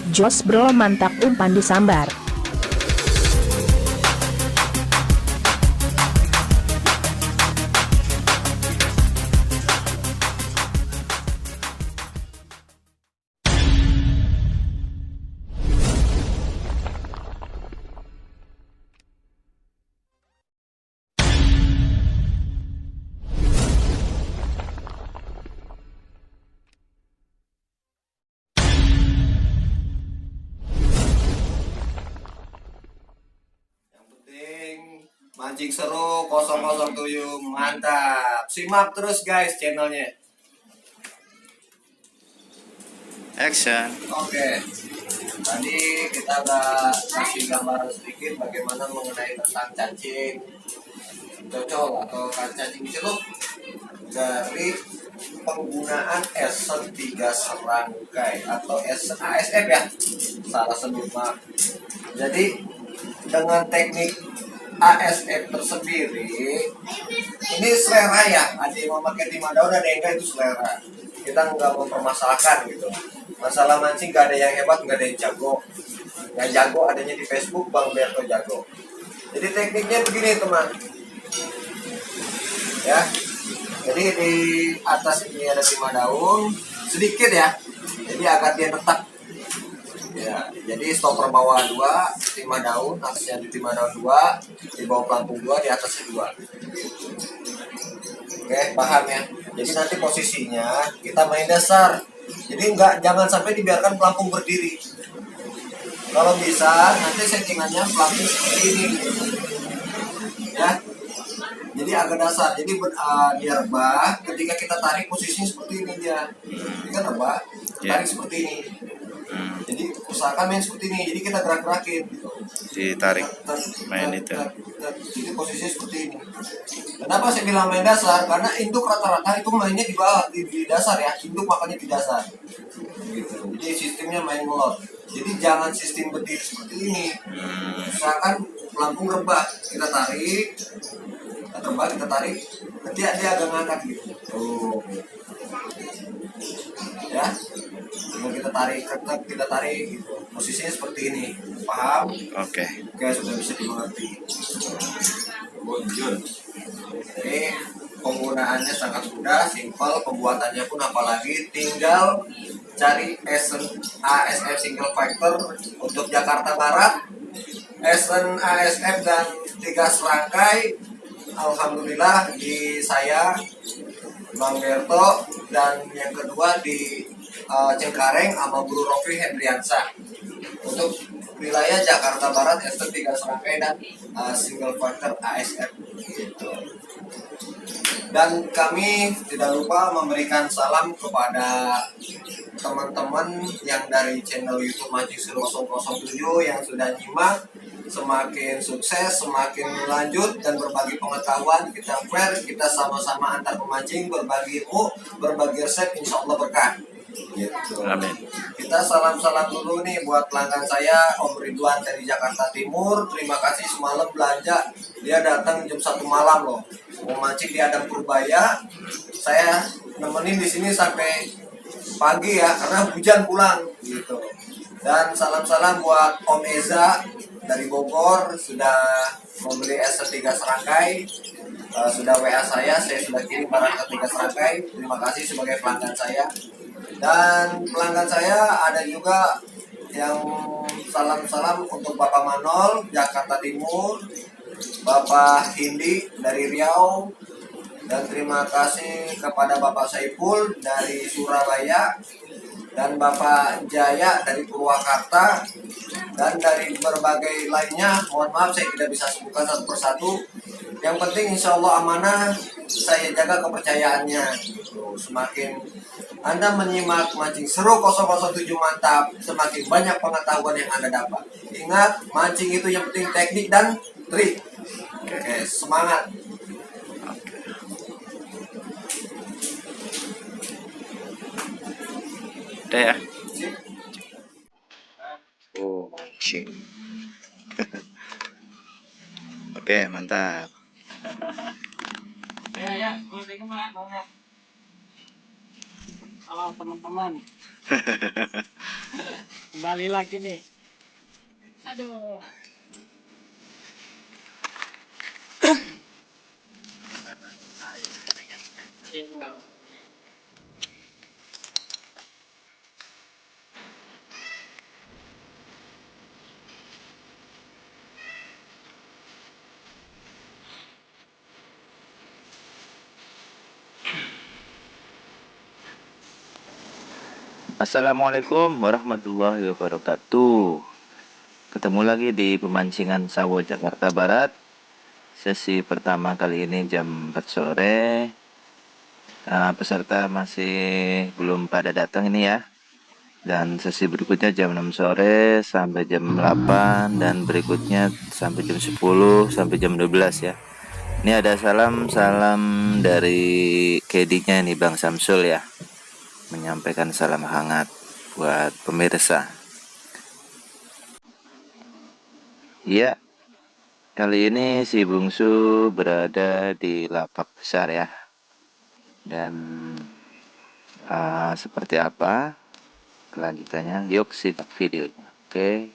Jos bro, mantap, umpan disambar. Mancing seru 007, mantap. Simak terus guys channelnya. Action. Oke. Tadi kita udah kasih gambaran sedikit bagaimana mengenai tentang cacing cocol atau cacing celup dari penggunaan esen 3 serangkai atau ASF ya. Salah sebut maaf. Jadi dengan teknik ASF tersendiri ini selera ya, ada yang memakai 5 daun, ada yang enggak, itu selera. Kita nggak mempermasalahkan gitu. Masalah mancing nggak ada yang hebat, nggak ada yang jago. Yang jago adanya di Facebook, Bang Berto jago. Jadi tekniknya begini teman ya. Jadi di atas ini ada 5 daun sedikit ya, jadi agar dia tetap ya. Jadi stopper bawah 2, 5 daun, atasnya di 5 daun 2, di bawah pelampung 2, di atasnya 2. Oke, paham ya. Jadi nanti posisinya kita main dasar. Jadi jangan sampai dibiarkan pelampung berdiri. Kalau bisa nanti settingannya pelampung seperti ini. Ya. Jadi agak dasar. Jadi dia rebah, ketika kita tarik posisinya seperti ini dia. Ini kan rebah, tarik seperti ini. Jadi usahakan main seperti ini. Jadi kita gerak-gerakin gitu. Ditarik main itu. Jadi posisinya seperti ini. Kenapa saya bilang main dasar? Karena induk rata-rata itu mainnya di bawah, di dasar ya. Induk makanya di dasar. Gitu. Jadi sistemnya main melot. Jadi jangan sistem berdiri seperti ini. Usahakan pelampung rebah, kita tarik, kita tarik, nanti dia agak ngangkat gitu. Tuh. Ya. Kalau kita tarik gitu. Posisinya seperti ini. Paham? Oke. Oke, sudah bisa dimengerti. Ini penggunaannya sangat mudah, simpel, pembuatannya pun apalagi tinggal cari Esen ASF single fighter untuk Jakarta Barat, Esen ASF dan 3 serangkai. Alhamdulillah di saya Bang Berto, dan yang kedua di Cengkareng sama Bro Rofi Hendriansa untuk wilayah Jakarta Barat, Esen 3 serangkai dan single fighter ASF gitu. Dan kami tidak lupa memberikan salam kepada teman-teman yang dari channel YouTube Mancing Seru 007 yang sudah nyimak. Semakin sukses, semakin lanjut dan berbagi pengetahuan, kita fair, kita sama-sama antar pemancing, berbagi ilmu, berbagi resep, insya Allah berkah. Gitu. Amin. Kita salam-salam dulu nih buat pelanggan saya Om Ridwan dari Jakarta Timur. Terima kasih semalam belanja, dia datang jam 1 malam loh. Mau mancing di Adam Purbaya. Saya nemenin di sini sampai pagi ya, karena hujan pulang gitu. Dan salam-salam buat Om Eza dari Bogor, sudah membeli S3 serangkai. Sudah WA saya sudah kirim barang ke 3 serangkai. Terima kasih sebagai pelanggan saya. Dan pelanggan saya ada juga yang salam-salam untuk Bapak Manol Jakarta Timur, Bapak Hindi dari Riau, dan terima kasih kepada Bapak Saiful dari Surabaya, dan Bapak Jaya dari Purwakarta, dan dari berbagai lainnya. Mohon maaf saya tidak bisa sebutkan satu persatu. Yang penting insya Allah amanah, saya jaga kepercayaannya. Semakin Anda menyimak Mancing Seru 007 mantap, semakin banyak pengetahuan yang Anda dapat. Ingat, mancing itu yang penting teknik dan trik. Oke, semangat. Udah ya. Oh, shit. Oke, mantap. Ya, halo teman-teman. Kembali lagi nih. Aduh. Assalamualaikum warahmatullahi wabarakatuh. Ketemu lagi di pemancingan Sawo Jakarta Barat. Sesi pertama kali ini jam 4 sore. Peserta masih belum pada datang ini ya. Dan sesi berikutnya jam 6 sore sampai jam 8 dan berikutnya sampai jam 10 sampai jam 12 ya. Ini ada salam dari KD-nya nih Bang Samsul ya. Menyampaikan salam hangat buat pemirsa. Iya, kali ini si Bungsu berada di lapak besar ya. Dan seperti apa kelanjutannya? Yuk simak videonya. Oke.